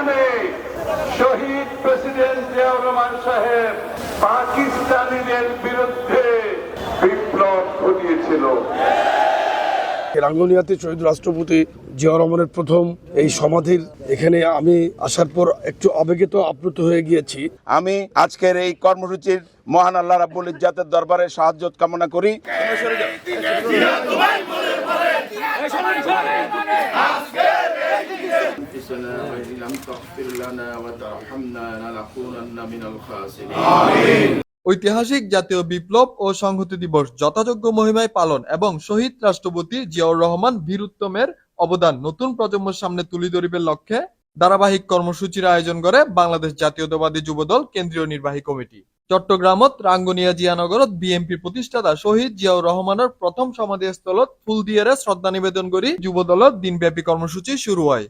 যেখানে শহীদ প্রেসিডেন্ট জিয়াউর রহমান সাহেব পাকিস্তানিদের বিরুদ্ধে বিপ্লব ঘটিয়েছিল। রাঙ্গুনিয়াতে শহীদ রাষ্ট্রপতি জিয়াউর রহমানের প্রথম এই সমাধির এখানে আমি আসার পর একটু আবেগিত আপ্লুত হয়ে গিয়েছি। আমি আজকের এই কর্মসূচির মহান আল্লাহ রাব্বুল ইজ্জাতের দরবারে সাহায্য কামনা করি। ঐতিহাসিক জাতীয় বিপ্লব ও সংহতি দিবস যথাযোগ্য মহিমায় পালন এবং শহীদ রাষ্ট্রপতি জিয়াউর রহমান বীরুত্তমের অবদান নতুন প্রজন্মের সামনে তুলে ধরিবার লক্ষ্যে ধারাবাহিক কর্মসূচির আয়োজন করে বাংলাদেশ জাতীয়তাবাদী যুবদল কেন্দ্রীয় নির্বাহী কমিটি। চট্টগ্রামত রাঙ্গুনিয়া জিয়ানগরত বিএনপি প্রতিষ্ঠাতা শহীদ জিয়াউর রহমানের প্রথম সমাধিস্থলত ফুল দিয়ে শ্রদ্ধা নিবেদন করি যুবদলত দিনব্যাপী কর্মসূচি শুরু হয়।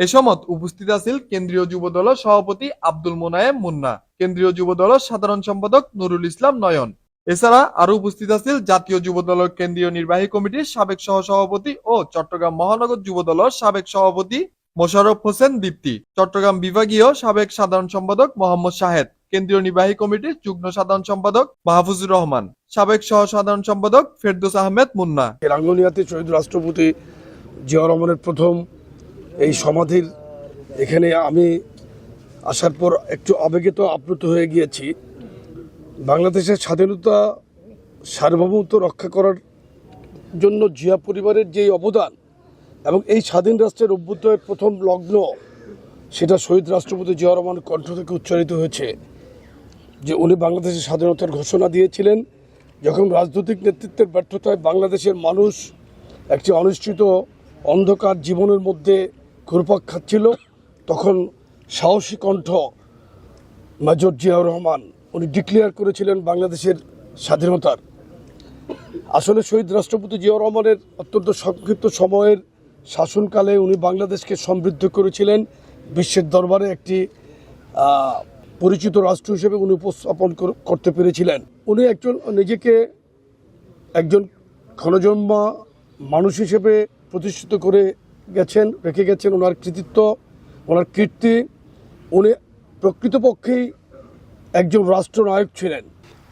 এ সময় উপস্থিত আছেন কেন্দ্রীয় যুবদলের সভাপতি আব্দুল মোনায়েম মুন্না, কেন্দ্রীয় যুবদলের সাধারণ সম্পাদক নুরুল ইসলাম নয়ন। এছাড়া আরো উপস্থিত আছেন জাতীয় যুবদলের কেন্দ্রীয় নির্বাহী কমিটির সাবেক সহসভাপতি ও চট্টগ্রাম মহানগর যুবদলের সাবেক সভাপতি মোশাররফ হোসেন দীপ্তি, চট্টগ্রাম বিভাগীয় সাবেক সাধারণ সম্পাদক মোহাম্মদ শাহেদ, কেন্দ্রীয় নির্বাহী কমিটির যুগ্ম সাধারণ সম্পাদক মাহফুজুর রহমান, সাবেক সহ সাধারণ সম্পাদক ফেরদৌস আহমেদ মুন্না। রাঙ্গুনিয়াতে শহীদ রাষ্ট্রপতি জিয়াউর রহমানের প্রথম এই সমাধির এখানে আমি আসার পর একটু আবেগিত আপ্লুত হয়ে গিয়েছি। বাংলাদেশের স্বাধীনতা সার্বভৌমত্ব রক্ষা করার জন্য জিয়া পরিবারের যে অবদান এবং এই স্বাধীন রাষ্ট্রের অভ্যুদয়ের প্রথম লগ্ন সেটা শহীদ রাষ্ট্রপতি জিয়াউর রহমানের কণ্ঠ থেকে উচ্চারিত হয়েছে যে উনি বাংলাদেশের স্বাধীনতার ঘোষণা দিয়েছিলেন যখন রাজনৈতিক নেতৃত্বের ব্যর্থতায় বাংলাদেশের মানুষ একটি অনিশ্চিত অন্ধকার জীবনের মধ্যে ঘুরপাক খাচ্ছিল, তখন সাহসী কণ্ঠ মেজর জিয়াউর রহমান উনি ডিক্লেয়ার করেছিলেন বাংলাদেশের স্বাধীনতার। আসলে শহীদ রাষ্ট্রপতি জিয়াউর রহমানের অত্যন্ত সংক্ষিপ্ত সময়ের শাসনকালে উনি বাংলাদেশকে সমৃদ্ধ করেছিলেন, বিশ্বের দরবারে একটি পরিচিত রাষ্ট্র হিসেবে উনি উপস্থাপন করতে পেরেছিলেন। উনি নিজেকে একজন ক্ষণজন্মা মানুষ হিসেবে প্রতিষ্ঠিত করে গেছেন, রেখে গেছেন ওনার কৃতিত্ব, ওনার কীর্তি। উনি প্রকৃতপক্ষেই একজন রাষ্ট্রনায়ক ছিলেন।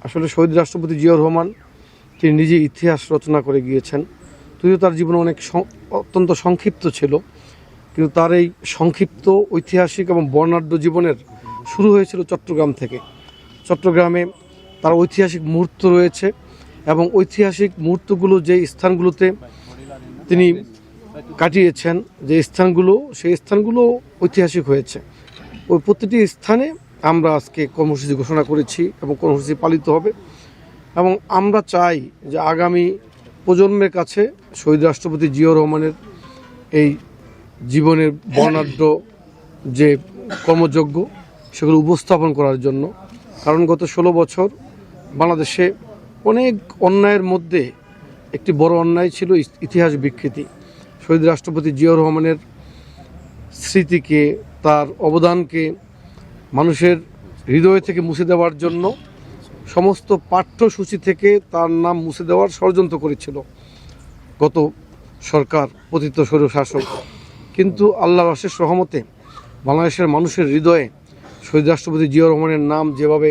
আসলে শহীদ রাষ্ট্রপতি জিয়াউর রহমান তিনি নিজে ইতিহাস রচনা করে গিয়েছেন। যদিও তার জীবন অত্যন্ত সংক্ষিপ্ত ছিল, কিন্তু তার এই সংক্ষিপ্ত ঐতিহাসিক এবং বর্ণাঢ্য জীবনের শুরু হয়েছিল চট্টগ্রাম থেকে। চট্টগ্রামে তার ঐতিহাসিক মুহূর্ত রয়েছে এবং ঐতিহাসিক মুহূর্তগুলো যে স্থানগুলোতে তিনি কাটিয়েছেন, যে স্থানগুলো সেই স্থানগুলো ঐতিহাসিক হয়েছে। ওই প্রতিটি স্থানে আমরা আজকে কর্মসূচি ঘোষণা করেছি এবং কর্মসূচি পালিত হবে এবং আমরা চাই যে আগামী প্রজন্মের কাছে শহীদ রাষ্ট্রপতি জিয়াউর রহমানের এই জীবনের বর্ণাঢ্য যে কর্মযজ্ঞ সেগুলো উপস্থাপন করার জন্য। কারণ গত 16 বছর বাংলাদেশে অনেক অন্যায়ের মধ্যে একটি বড় অন্যায় ছিল ইতিহাস বিকৃতি। শহীদ রাষ্ট্রপতি জিয়াউর রহমানের স্মৃতিকে, তার অবদানকে মানুষের হৃদয় থেকে মুছে দেওয়ার জন্য সমস্ত পাঠ্যসূচি থেকে তার নাম মুছে দেওয়ার ষড়যন্ত্র করেছিল গত সরকার, পতিত স্বৈরশাসক। কিন্তু আল্লাহর অশেষ রহমতে বাংলাদেশের মানুষের হৃদয়ে শহীদ রাষ্ট্রপতি জিয়াউর রহমানের নাম যেভাবে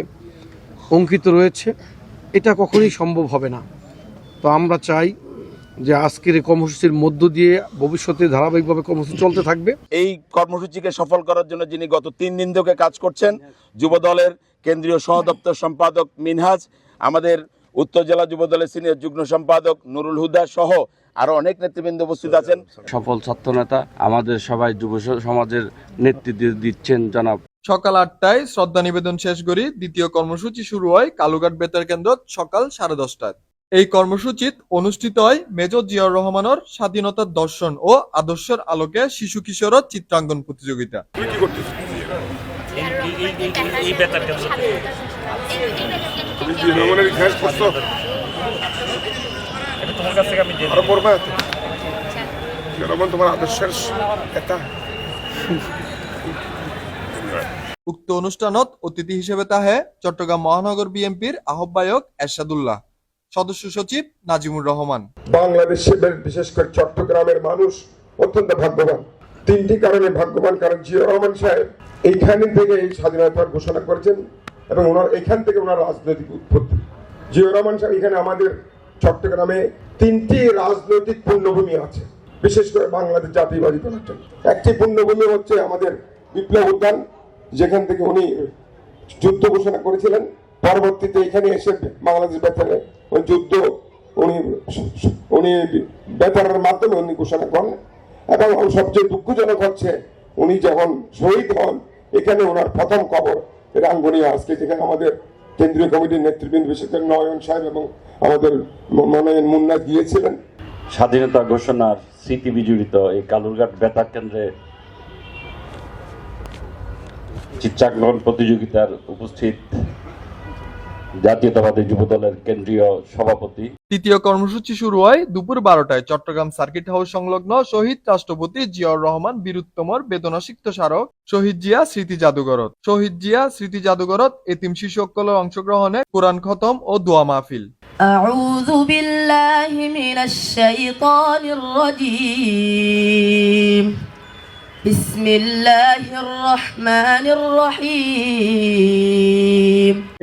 অঙ্কিত রয়েছে এটা কখনোই সম্ভব হবে না। তো আমরা চাই যে আজকের এই কর্মসূচির মধ্য দিয়ে ভবিষ্যতে ধারাবাহিকভাবে কর্মসূচি চলতে থাকবে। এই কর্মসূচিকে সফল করার জন্য যিনি গত 3 দিন ধরে কাজ করছেন, যুবদলের কেন্দ্রীয় সহদপ্তর সম্পাদক মিনহাজ, আমাদের উত্তর জেলা যুবদলের সিনিয়র যুগ্ম সম্পাদক নুরুল হুদা সহ আরো অনেক নেতৃবৃন্দ উপস্থিত আছেন। সফল ছাত্রনেতা আমাদের সবাই যুব সমাজের নেতৃত্ব দিচ্ছেন জনাব। সকাল 8টায় শ্রদ্ধা নিবেদন শেষ করি দ্বিতীয় কর্মসূচি শুরু হয় কালুঘাট বেতার কেন্দ্র সকাল 10:30টায়। এই কর্মসূচিত অনুষ্ঠিত হয় মেজর জিয়াউর রহমানের স্বাধীনতার দর্শন ও আদর্শের আলোকে শিশু কিশোর চিত্রাঙ্কন প্রতিযোগিতা। উক্ত অনুষ্ঠানত অতিথি হিসেবে তাহে চট্টগ্রাম মহানগর বিএনপির আহ্বায়ক এরশাদুল্লাহ। সদস্য সচিব নাজিমুর রহমান। বাংলাদেশের বিশেষ করে চট্টগ্রামের মানুষ অত্যন্ত ভাগ্যবান। তিনটি কারণে ভাগ্যবান, কারণ জিয়া রহমান সাহেব এইখান থেকে এই স্বাধীনতার ঘোষণা করেছেন এবং এখান থেকে ওনার রাজনৈতিক উৎপত্তি। জিয়া রহমান সাহেব এখানে আমাদের চট্টগ্রামে তিনটি রাজনৈতিক পূর্ণভূমি আছে, বিশেষ করে বাংলাদেশ জাতীয়বাদী দলের জন্য। একটি পূর্ণভূমি হচ্ছে আমাদের বিপ্লব উদ্যান, যেখান থেকে উনি যুদ্ধ ঘোষণা করেছিলেন। পরবর্তীতে এখানে এসে বাংলাদেশ বেতারে ওই যুদ্ধ উনি বেতারের মাধ্যমে উনি ঘোষণা করেন। এবং সবচেয়ে দুঃখজনক হচ্ছে উনি যখন শহীদ হন, এখানে ওনার প্রথম কবর রাঙ্গুনিয়া আজকে, যেখানে আমাদের কেন্দ্রীয় কমিটির নেতৃবৃন্দ বিশেষ করে নয়ন সাহেব এবং আমাদের মনোনয়ন মুন্না গিয়েছিলেন। স্বাধীনতা ঘোষণার স্মৃতি বিজড়িত এই কালুরঘাট বেতার কেন্দ্রে চিত্রাঙ্কন প্রতিযোগিতার উপস্থিত জাতীয়তাবাদী যুবদলের কেন্দ্রীয় সভাপতি। তৃতীয় কর্মসূচি শুরু হয় দুপুর 12টায় চট্টগ্রাম সার্কিট হাউস সংলগ্ন শহীদ রাষ্ট্রপতি জিয়াউর রহমান বীরুত্তমর বেদনাসিক্ত স্মারক শহীদ জিয়া স্মৃতি জাদুঘরত। শহীদ জিয়া স্মৃতি জাদুঘরত এতিম শিশুসকলের অংশগ্রহণে কোরআন খতম ও দোয়া মাহফিল। আউযু বিল্লাহি মিনাশ শাইতানির রাজীম। বিসমিল্লাহির রহমানির রহিম।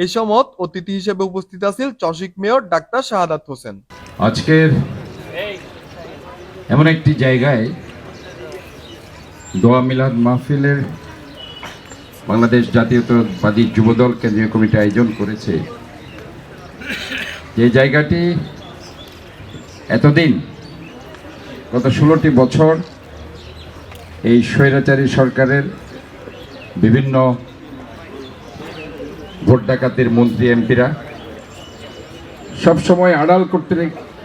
এই সময় অতিথি হিসেবে উপস্থিত আছেন চসিক মেয়র ডাক্তার শাহাদাত হোসেন। আজকের এমন একটি জায়গায় দোয়া মিলাদ মাহফিলের বাংলাদেশ জাতীয়তাবাদী যুবদল কেন্দ্রীয় কমিটি আয়োজন করেছে, যে জায়গাটি এতদিন গত 16টি বছর এই স্বৈরাচারী সরকারের বিভিন্ন ভোট ডাকাতির মন্ত্রী এমপিরা সবসময়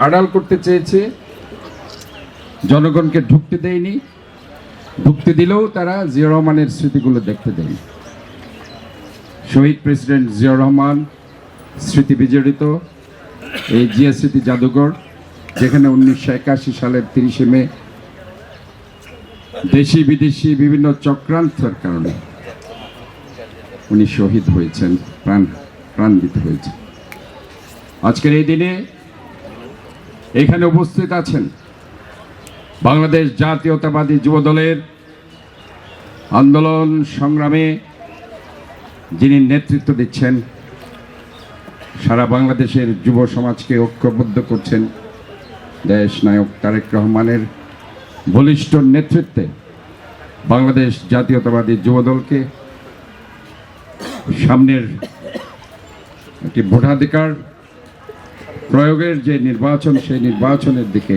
আড়াল করতে চেয়েছে, জনগণকে ঢুকতে দেয়নি, ঢুকতে দিলেও তারা জিয়া রহমানের স্মৃতিগুলো দেখতে দেয়নি। শহীদ প্রেসিডেন্ট জিয়া রহমান স্মৃতি বিজড়িত এই জিয়া স্মৃতি জাদুঘর, যেখানে 1981 সালের 30শে মে দেশি বিদেশি বিভিন্ন চক্রান্তের কারণে উনি শহীদ হয়েছেন, প্রাণ দিতে হয়েছে। আজকের এই দিনে এখানে উপস্থিত আছেন বাংলাদেশ জাতীয়তাবাদী যুবদলের আন্দোলন সংগ্রামে যিনি নেতৃত্ব দিচ্ছেন, সারা বাংলাদেশের যুব সমাজকে ঐক্যবদ্ধ করছেন, দেশ নায়ক তারেক রহমানের বলিষ্ঠ নেতৃত্বে বাংলাদেশ জাতীয়তাবাদী যুবদলকে সামনের একটি ভোটাধিকার প্রয়োগের যে নির্বাচন, সেই নির্বাচনের দিকে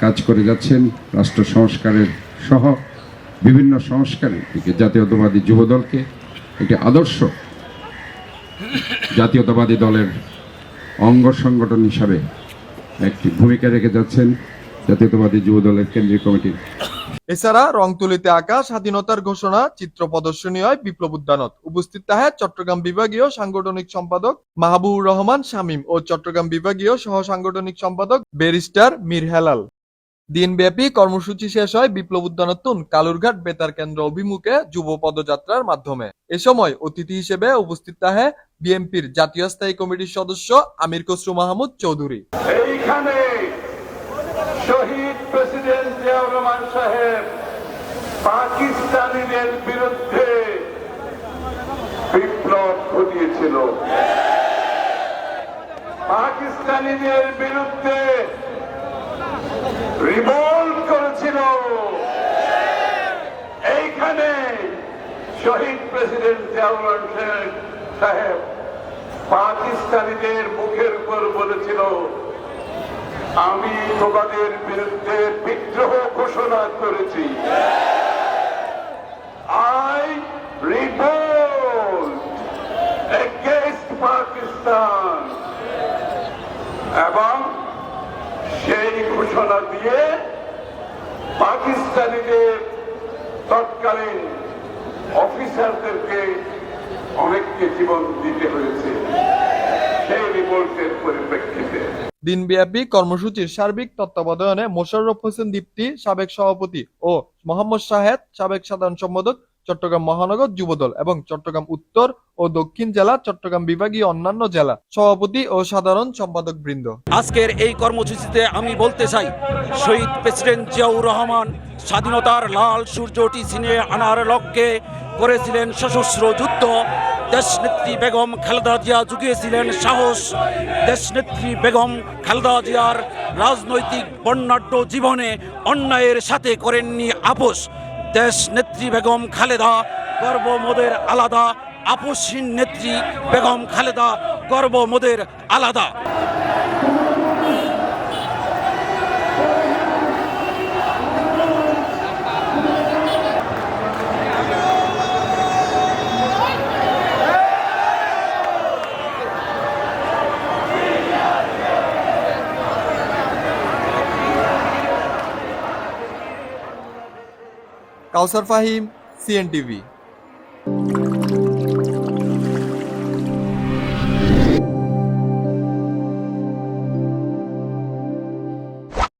কাজ করে যাচ্ছেন। রাষ্ট্র সংস্কারের সহ বিভিন্ন সংস্কারের দিকে জাতীয়তাবাদী যুবদলকে একটি আদর্শ জাতীয়তাবাদী দলের অঙ্গ সংগঠন হিসাবে একটি ভূমিকা রেখে যাচ্ছেন জাতীয়তাবাদী যুবদলের কেন্দ্রীয় কমিটি। এছাড়া রংতুলিতে আঁকা স্বাধীনতার ঘোষণা চিত্র প্রদর্শনী হয় বিপ্লব উদ্যানত। উপস্থিত থাকেন চট্টগ্রাম বিভাগীয় সাংগঠনিক সম্পাদক মাহবুবুর রহমান শামীম ও চট্টগ্রাম বিভাগীয় সহ সাংগঠনিক সম্পাদক ব্যারিস্টার মীর হেলাল। দিনব্যাপী কর্মসূচি শেষ হয় বিপ্লব উদ্যানতুন কালুরঘাট বেতার কেন্দ্র অভিমুখে যুব পদযাত্রার মাধ্যমে। এ সময় অতিথি হিসেবে উপস্থিত থাকে বিএনপির জাতীয় স্থায়ী কমিটির সদস্য আমির খসরু মাহমুদ চৌধুরী। এইখানে শহীদ প্রেসিডেন্ট জিয়াউর রহমান সাহেব পাকিস্তানিদের বিরুদ্ধে বিপ্লব ঘটিয়েছিল, পাকিস্তানিদের বিরুদ্ধে রিভোল্ট করেছিল। এইখানে শহীদ প্রেসিডেন্ট জিয়াউর রহমান সাহেব পাকিস্তানিদের মুখের উপর বলেছিল, আমি তোমাদের বিরুদ্ধে বিদ্রোহ ঘোষণা করেছি, I revolt against Pakistan। এবং সেই ঘোষণা দিয়ে পাকিস্তানিদের তৎকালীন অফিসারদেরকে অনেককে জীবন দিতে হয়েছে সেই রিভোল্টের পরিপ্রেক্ষিতে। দিনব্যাপী কর্মসূচির সার্বিক তত্ত্বাবধানে মোশাররফ হোসেন দীপ্তি সাবেক সভাপতি ও মোহাম্মদ শাহেদ সাবেক সাধারণ সম্পাদক চট্টগ্রাম মহানগর যুবদল এবং চট্টগ্রাম উত্তর ও দক্ষিণ জেলা, চট্টগ্রাম বিভাগীয় অন্যান্য জেলা সভাপতি ও সাধারণ সম্পাদক বৃন্দ। আজকের এই কর্মসূচিতে আমি বলতে চাই, শহীদ প্রেসিডেন্ট জিয়াউর রহমান স্বাধীনতার লাল সূর্যটি ছিনিয়ে আনার লক্ষ্যে করেছিলেন সশস্ত্র যুদ্ধ। দেশনেত্রী বেগম খালেদা জিয়া জুগিয়েছিলেন সাহস। দেশনেত্রী বেগম খালেদা জিয়ার রাজনৈতিক বর্ণাঢ্য জীবনে অন্যায়ের সাথে করেননি আপোষ। দেশনেত্রী বেগম খালেদা গর্ব মোদের আলাদা, আপোষহীন নেত্রী বেগম খালেদা গর্ব মোদের আলাদা। কাউসার ফাহিম, CNTV।